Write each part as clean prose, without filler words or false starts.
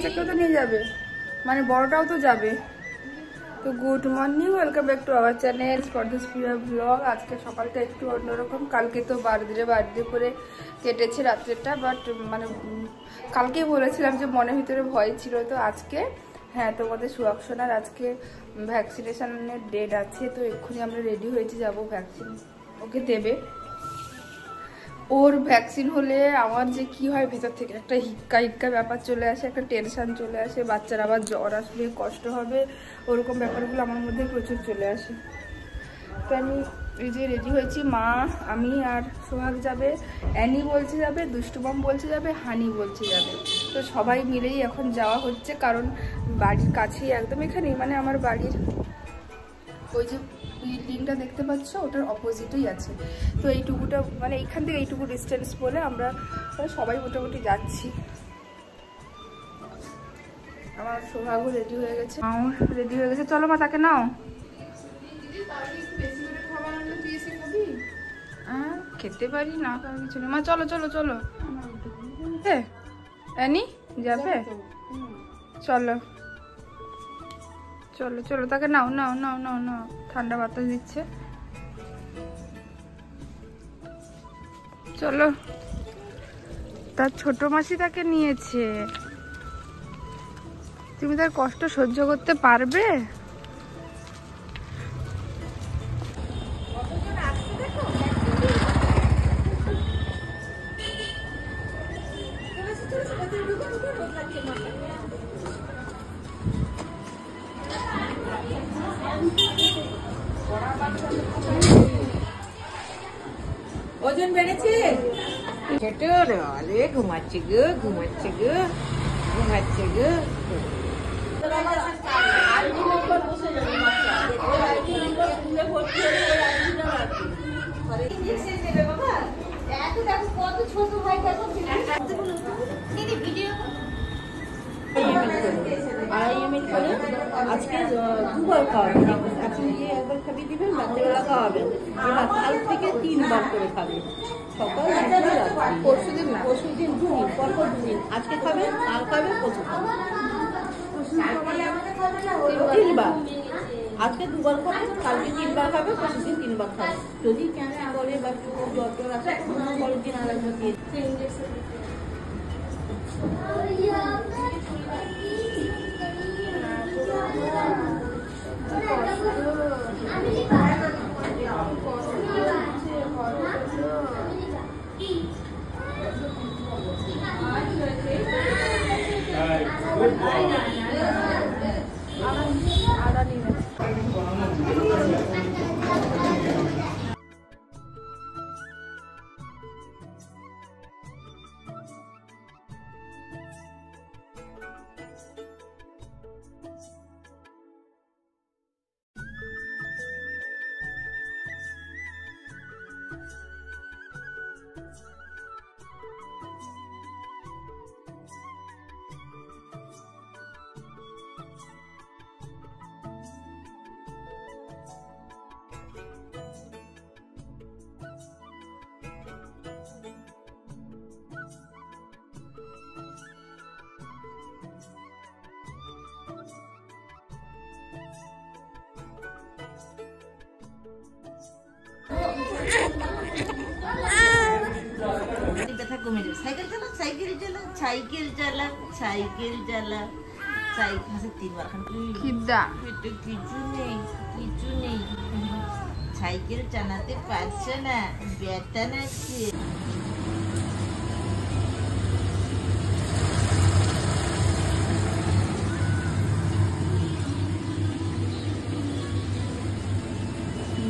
বাচ্চাকেও তো নিয়ে যাবে, মানে বড়টাও তো যাবে। তো good morning, welcome back to our channel স্পর্ধাস প্রিয়া ব্লগ। আজকে সকালটা একটু অন্যরকম। কালকে তো বার্থডে করে কেটেছে রাত্রেটা, বাট মানে কালকেই বলেছিলাম যে মনের ভিতরে ভয় ছিল। তো আজকে হ্যাঁ তোমাদের সুয়াক্ষণার আজকে ভ্যাকসিনেশনের ডেট আছে। তো এক্ষুনি আমরা রেডি হয়েছি, যাব ভ্যাকসিন ওকে দেবে। ওর ভ্যাকসিন হলে আমার যে কি হয়, ভিতর থেকে একটা হিক্কা ব্যাপার চলে আসে, একটা টেনশন চলে আসে, বাচ্চার আবার জ্বর আসলে কষ্ট হবে, ওরকম ব্যাপারগুলো আমার মধ্যে প্রচুর চলে আসে। তো আমি এই যে রেডি হয়েছি, মা, আমি আর সোহাগ যাবে, অ্যানি বলছে যাবে, দুষ্টুবম বলছে যাবে, হানি বলছে যাবে। তো সবাই মিলেই এখন যাওয়া হচ্ছে, কারণ বাড়ির কাছেই একদম, এখানেই মানে আমার বাড়ির ওই যে বিল্ডিংটা দেখতে পাচ্ছ ওটার অপোজিটেই আছে। তো এইটুকুটা মানে এইখান থেকে এইটুকু ডিস্টেন্স বলে আমরা সবাই মোটামুটি যাচ্ছি। আমার সোহাগও রেডি হয়ে গেছে, মাও রেডি হয়ে গেছে। চলো মা, তাকে নাও। খেতে পারি না, কারণ কিছু নেই। মা চলো চলো চলো, হ্যাঁ অ্যানি যাবে, চলো চলো চলো, তাকে নাও নাও নাও নাও নাও, ঠান্ডা বাতাস দিচ্ছে। চলো, তার ছোট মাসি তাকে নিয়েছে। তুমি তার কষ্ট সহ্য করতে পারবে? ওজন বেড়েছে, ছোট রে ঘুমাচ্ছে গো, ঘুমাচ্ছে গো, ঘুমাচ্ছে গো। আজকে দুবার খাওয়াবেন, এখন গিয়ে একবার খাবিয়ে দিবেন, রাত্রেবেলা খাওয়াবেন। এবার কাল থেকে 3 বার করে খাবেন, সকাল পরশুদিন না, পরশুদিন 2 দিন, পরপর 2 দিন। আজকে খাবেন, কাল খাবেন, পরশু খাবেন, 3 বার। আজকে 2 বার খাবেন, কালকে 3 বার খাবেন, পরশুদিন 3 বার খাবেন। যদি ক্যান্সার করে বা জ্বর টর আছে, পরের দিন আর একবার দিয়ে ব্যথা কমে যাবে। সাইকেল চালা, সাইকেল চালা, সাইকেল চালা, সাইকেল চালা, সাইকেল 3 বার খান। খিদা কিছু নেই, কিছু নেই, সাইকেল চালাতে পারছে না, ব্যথা নাচ্ছে।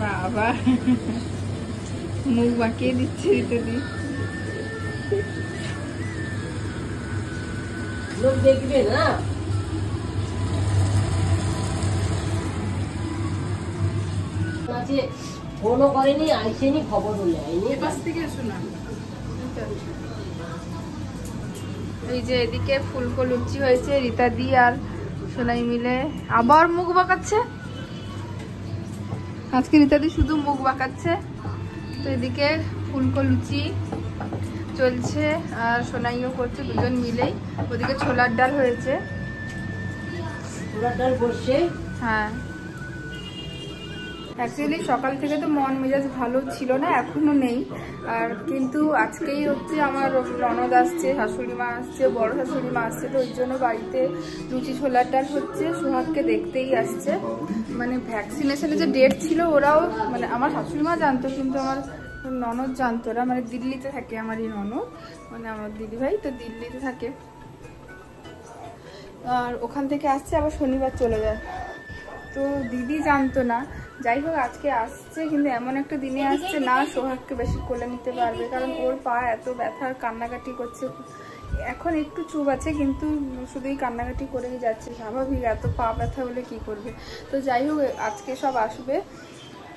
বাবা মুখ বাঁকিয়ে দিচ্ছে রিতাদি। লোক দেখবে না, ফোনও করেনি, আইসেনি, খবরও নেয়নি। এই যে এদিকে ফুলকো লুচি হয়েছে, রিতাদি আর সোনাই মিলে। আবার মুখ বাঁকাচ্ছে আজকে, রিতাদি শুধু মুখ বাঁকাচ্ছে। তো এদিকে ফুলকো লুচি, চলছে আর সোনাইও করছে, দুজন মিলেই। ওদিকে ছোলার ডাল হয়েছে। ছোলার ডাল বসছে। হ্যাঁ, অ্যাকচুয়ালি সকাল থেকে তো মন মেজাজ ভালো ছিল না, এখনো নেই। আর কিন্তু আজকেই হচ্ছে আমার ননদ আসছে, শাশুড়ি মা আসছে, বড় শাশুড়ি মা আসছে, তো ওই জন্য বাড়িতে লুচি ছোলার ডাল হচ্ছে। সোহাগকে দেখতেই আসছে। মানে ভ্যাকসিনেশনের যে ডেট ছিল ওরাও, মানে আমার শাশুড়ি মা জানতো কিন্তু আমার ননদ জানতো না। মানে দিল্লিতে থাকে আমার এই ননদ, মানে আমার দিদিভাই তো দিল্লিতে থাকে, আর ওখান থেকে আসছে আবার শনিবার চলে যায়। তো দিদি জানতো না। যাই হোক আজকে আসছে, কিন্তু এমন একটা দিনে আসছে না সোহাগকে বেশি কোলে নিতে পারবে, কারণ ওর পা এত ব্যথার, কান্নাকাটি করছে। এখন একটু চুপ আছে কিন্তু শুধুই কান্নাকাটি করেই যাচ্ছে, স্বাভাবিক, এত পা ব্যথা হলে কি করবে। তো যাই হোক আজকে সব আসবে,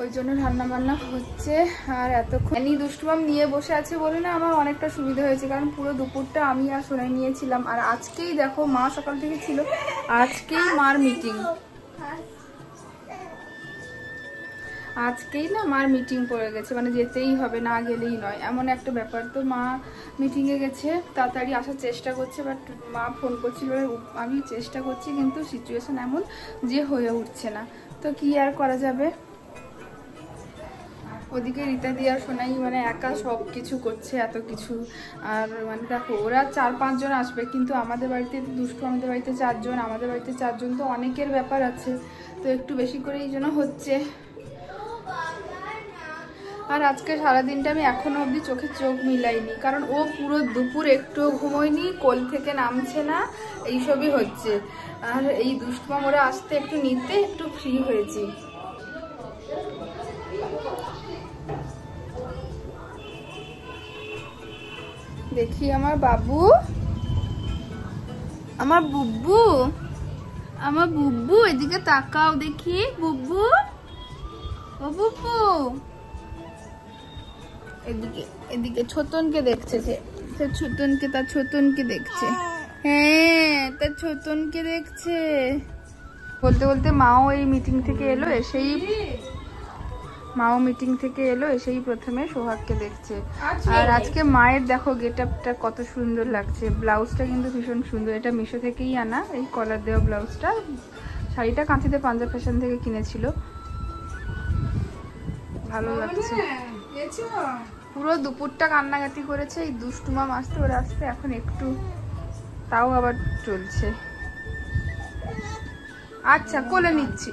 ওই জন্য রান্না বান্না হচ্ছে। আর এতক্ষণ দুষ্টুমাম নিয়ে বসে আছে বলে না আমার অনেকটা সুবিধা হয়েছে, কারণ পুরো দুপুরটা আমি আর সোনাই নিয়েছিলাম। আর আজকেই দেখো মা সকাল থেকে ছিল, আজকেই মার মিটিং, আজকেই না মার মিটিং পড়ে গেছে, মানে যেতেই হবে, না গেলেই নয়, এমন একটা ব্যাপার। তো মা মিটিংয়ে গেছে, তাড়াতাড়ি আসার চেষ্টা করছে, বাট মা ফোন করছিল, আমি চেষ্টা করছি, কিন্তু সিচুয়েশন এমন যে হয়ে উঠছে না, তো কি আর করা যাবে। ওদিকে রীতা দি আর সোনাই মানে একা সব কিছু করছে, এত কিছু। আর মানে দেখো ওরা 4-5 জন আসবে, কিন্তু আমাদের বাড়িতে দুষ্টু, আমাদের বাড়িতে 4 জন, আমাদের বাড়িতে 4 জন, তো অনেকের ব্যাপার আছে, তো একটু বেশি করে এই জন্য হচ্ছে। আর আজকে সারাদিনটা আমি এখনো অবধি চোখে চোখ মিলাইনি, কারণ ও পুরো দুপুর একটু ঘুমোয়নি, কোল থেকে নামছে না, এইসবই হচ্ছে। আর এই দুষ্টুমাম ওরা আসতে একটু নিতে একটু ফ্রি হয়েছি। দেখি আমার বাবু, আমার বুব্বু, আমার বুব্বু, এদিকে তাকাও দেখি, বুব্বু, ও বুব্বু, এদিকে এদিকে ছোটনকে দেখছে, সে ছোটনকে, তার ছোটনকে দেখছে। হ্যাঁ, তার ছোটনকে দেখছে। বলতে বলতে মাও এই মিটিং থেকে এলো, এসেই প্রথমে সোহাগকে দেখছে। আর আজকে মায়ের দেখো গেট আপটা কত সুন্দর লাগছে, ব্লাউজটা কিন্তু ভীষণ সুন্দর, এটা মিশো থেকেই আনা, এই কলার দেওয়া ব্লাউজটা। শাড়িটা কাঁথিতে পাঞ্জাব ফ্যাশন থেকে কিনেছিল, ভালো লাগছে। পুরো দুপুরটা কান্নাকাটি করেছে, এই দুষ্টুমাম আসতে, ওরা আসতে এখন একটু তাও আবার চলছে। আচ্ছা কোলে নিচ্ছি।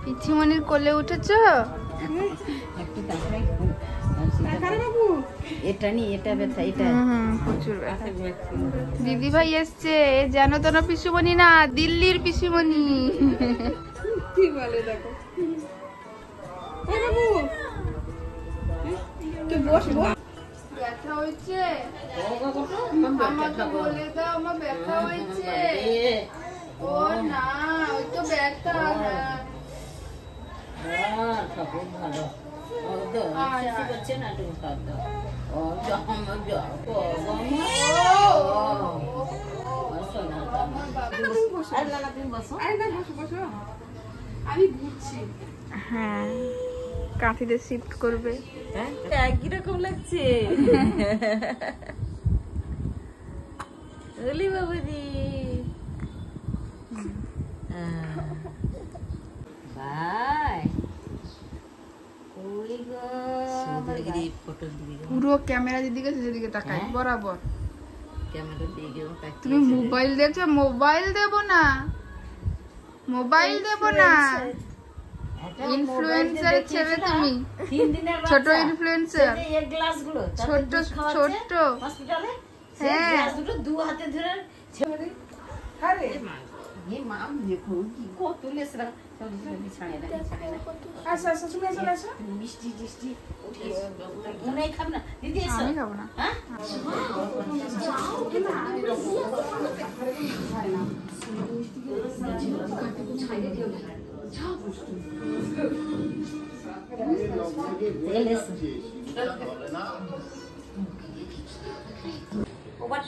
পিছিমনির কোলে উঠেছ? দিদি ভাই এসছে, যেন তেন পিসুমণি না, দিল্লির পিসুমণি। ঠিক বলে দেখো, ব্যথা হয়েছে, আমাকে বলে দাও আমার ব্যথা হয়েছে। ও না, ওই তো ব্যথা। খুব ভালো, আমি ঘুরছি। হ্যাঁ, কাঁথিতে শিফট করবে। একই রকম লাগছে। ওলি বাবুজি, পুরো ক্যামেরা যেদিকে সেদিকে তাকাই বরাবর। তুমি মোবাইল দেখছো? মোবাইল দেব না, মোবাইল দেব না। ইনফ্লুয়েন্সার ছেলে তুমি, ছোট ইনফ্লুয়েন্সার, ছোট ছোট। হ্যাঁ, দু হাতে ধরে মিষ্টি টিষ্টি খাব না দিদি, আমি খাবো না।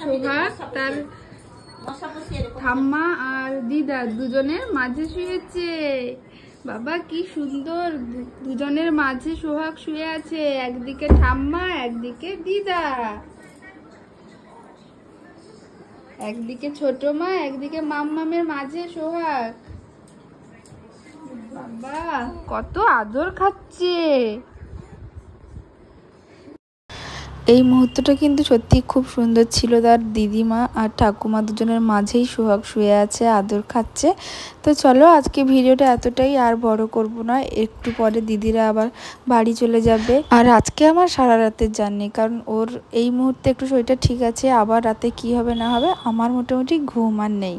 সোহাগ তার ঠাম্মা আর দিদা দুজনের মাঝে শুয়েছে, বাবা কি সুন্দর, দুজনের মাঝে সোহাগ শুয়ে আছে, একদিকে ঠাম্মা একদিকে দিদা, একদিকে ছোট মা একদিকে মাম্মামের মাঝে সোহাগ। বাবা কত আদর খাচ্ছে। এই মুহূর্তটা কিন্তু সত্যি খুব সুন্দর ছিল। তার দিদিমা আর ঠাকুমা দুজনের মাঝেই সোহাগ শুয়ে আছে, আদর খাচ্ছে। তো চলো আজকে ভিডিওটা এতটাই, আর বড় করব না, একটু পরে দিদিরা আবার বাড়ি চলে যাবে। আর আজকে আমার সারা রাতের জার্নি, কারণ ওর এই মুহূর্তে একটু শরীরটা ঠিক আছে, আবার রাতে কি হবে না হবে আমার মোটামুটি ঘুম আর নেই।